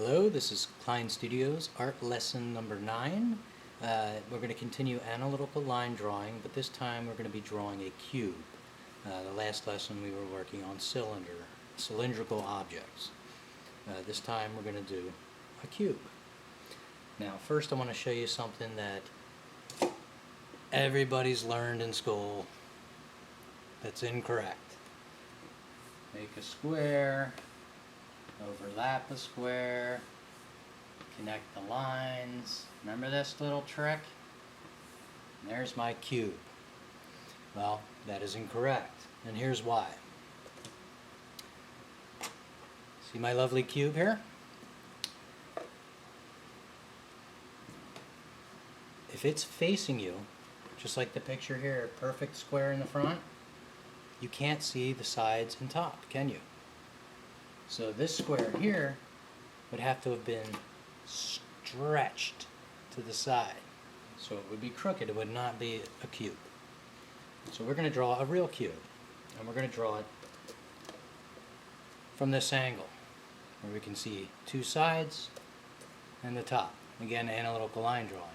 Hello, this is KlineStudios art lesson number 9. We're going to continue analytical line drawing, but this time we're going to be drawing a cube. The last lesson we were working on cylindrical objects. This time we're going to do a cube. Now first I want to show you something that everybody's learned in school that's incorrect. Make a square, overlap a square, connect the lines. Remember this little trick? And there's my cube. Well, that is incorrect, and here's why. See my lovely cube here? If it's facing you, just like the picture here, perfect square in the front, you can't see the sides and top, can you? So this square here would have to have been stretched to the side. So it would be crooked, it would not be a cube. So we're going to draw a real cube, and we're going to draw it from this angle, where we can see two sides and the top. Again, analytical line drawing.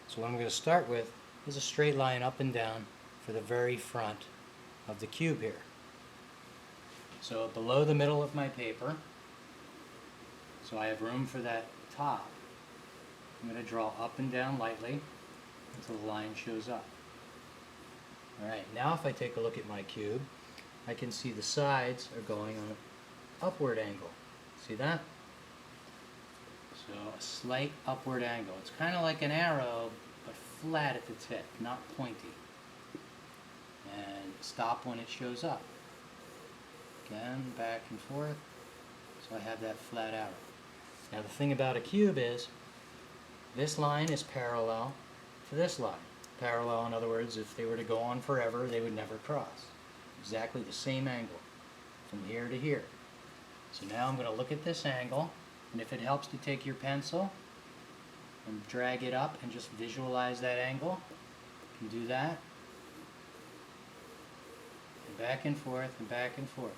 So what I'm going to start with is a straight line up and down for the very front of the cube here. So below the middle of my paper, so I have room for that top, I'm going to draw up and down lightly until the line shows up. Alright, now if I take a look at my cube, I can see the sides are going on an upward angle. See that? So a slight upward angle. It's kind of like an arrow, but flat at the tip, not pointy. And stop when it shows up. Again, back and forth, so I have that flat arrow. Now the thing about a cube is, this line is parallel to this line. Parallel, in other words, if they were to go on forever, they would never cross. Exactly the same angle, from here to here. So now I'm going to look at this angle, and if it helps to take your pencil and drag it up and just visualize that angle, you can do that. And back and forth, and back and forth.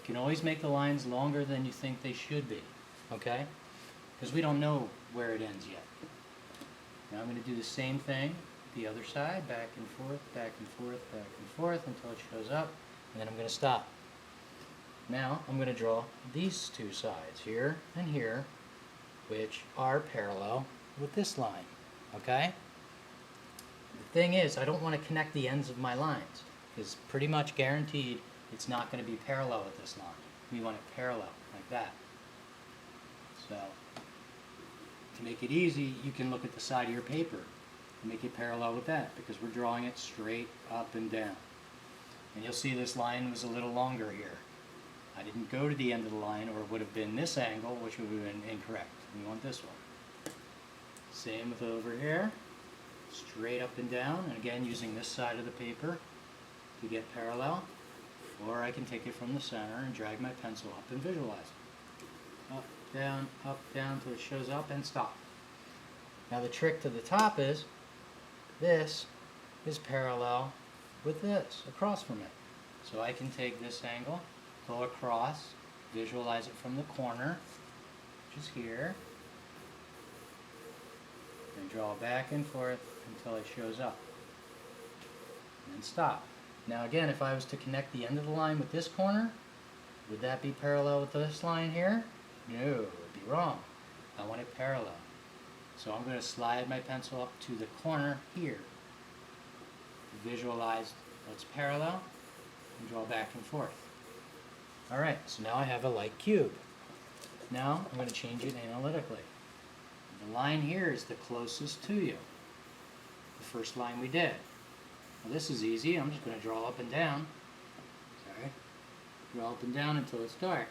You can always make the lines longer than you think they should be, okay? Because we don't know where it ends yet. Now I'm going to do the same thing, the other side, back and forth, back and forth, back and forth until it shows up, and then I'm going to stop. Now I'm going to draw these two sides, here and here, which are parallel with this line, okay? The thing is, I don't want to connect the ends of my lines, because pretty much guaranteed it's not going to be parallel with this line. We want it parallel, like that. So, to make it easy, you can look at the side of your paper and make it parallel with that, because we're drawing it straight up and down. And you'll see this line was a little longer here. I didn't go to the end of the line, or it would have been this angle, which would have been incorrect. We want this one. Same with over here. Straight up and down, and again using this side of the paper to get parallel. Or I can take it from the center and drag my pencil up and visualize it. Up, down, till it shows up and stop. Now the trick to the top is, this is parallel with this, across from it. So I can take this angle, go across, visualize it from the corner, which is here, and draw back and forth until it shows up. And then stop. Now again, if I was to connect the end of the line with this corner, would that be parallel with this line here? No, it would be wrong. I want it parallel. So I'm going to slide my pencil up to the corner here. Visualize what's parallel and draw back and forth. Alright, so now I have a light cube. Now I'm going to change it analytically. The line here is the closest to you. The first line we did. Well, this is easy. I'm just going to draw up and down. Sorry. Draw up and down until it's dark.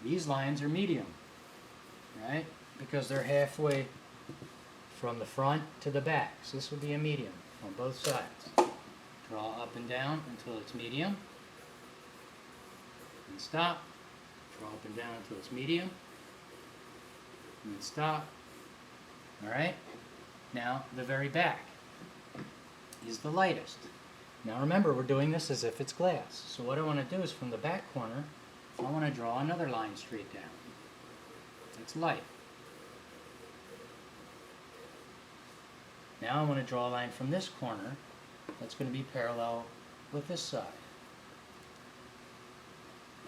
These lines are medium, right? Because they're halfway from the front to the back. So this would be a medium on both sides. Draw up and down until it's medium. And stop. Draw up and down until it's medium. And then stop. Alright? Now, the very back is the lightest. Now remember, we're doing this as if it's glass. So what I want to do is from the back corner, I want to draw another line straight down. It's light. Now I want to draw a line from this corner that's going to be parallel with this side.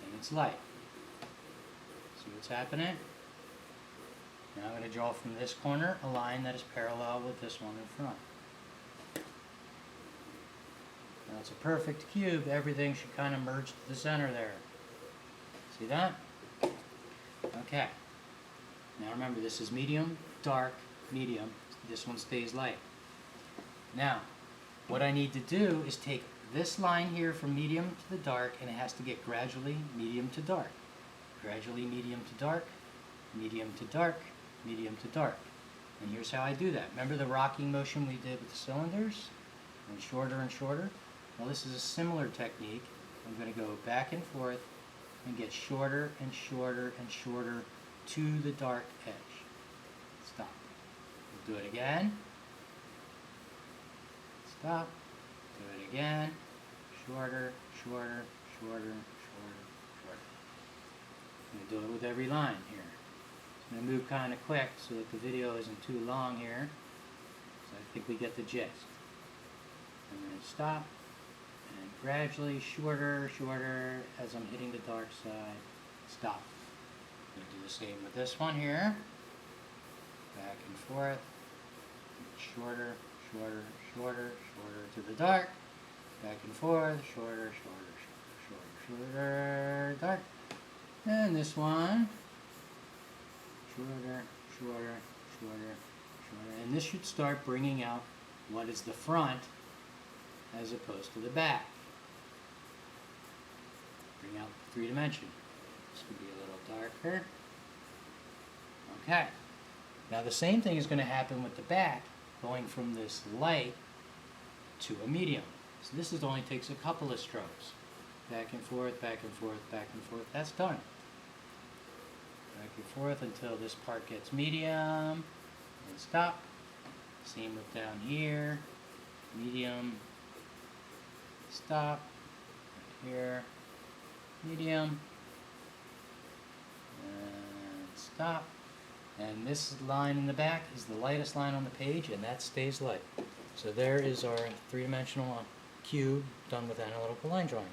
And it's light. See what's happening? Now I'm going to draw from this corner a line that is parallel with this one in front. Now it's a perfect cube. Everything should kind of merge to the center there. See that? Okay. Now remember, this is medium, dark, medium. This one stays light. Now, what I need to do is take this line here from medium to the dark, and it has to get gradually medium to dark. Gradually medium to dark, medium to dark, medium to dark. And here's how I do that. Remember the rocking motion we did with the cylinders? And shorter and shorter? Well, this is a similar technique. I'm going to go back and forth and get shorter and shorter and shorter to the dark edge. Stop. We'll do it again. Stop. Do it again. Shorter, shorter, shorter, shorter, shorter. I'm going to do it with every line here. I'm going to move kind of quick so that the video isn't too long here. So I think we get the gist. I'm going to stop and gradually shorter, shorter as I'm hitting the dark side. Stop. I'm going to do the same with this one here. Back and forth. Shorter, shorter, shorter, shorter to the dark. Back and forth. Shorter, shorter, shorter, shorter, shorter, dark. And this one. Shorter, shorter, shorter, shorter. And this should start bringing out what is the front as opposed to the back. Bring out 3-dimension. This could be a little darker. Okay. Now the same thing is going to happen with the back, going from this light to a medium. So this only takes a couple of strokes. Back and forth, back and forth, back and forth. That's done. Back and forth until this part gets medium, and stop. Same with down here, medium, stop, right here, medium, and stop. And this line in the back is the lightest line on the page, and that stays light. So there is our 3-dimensional cube done with analytical line drawing.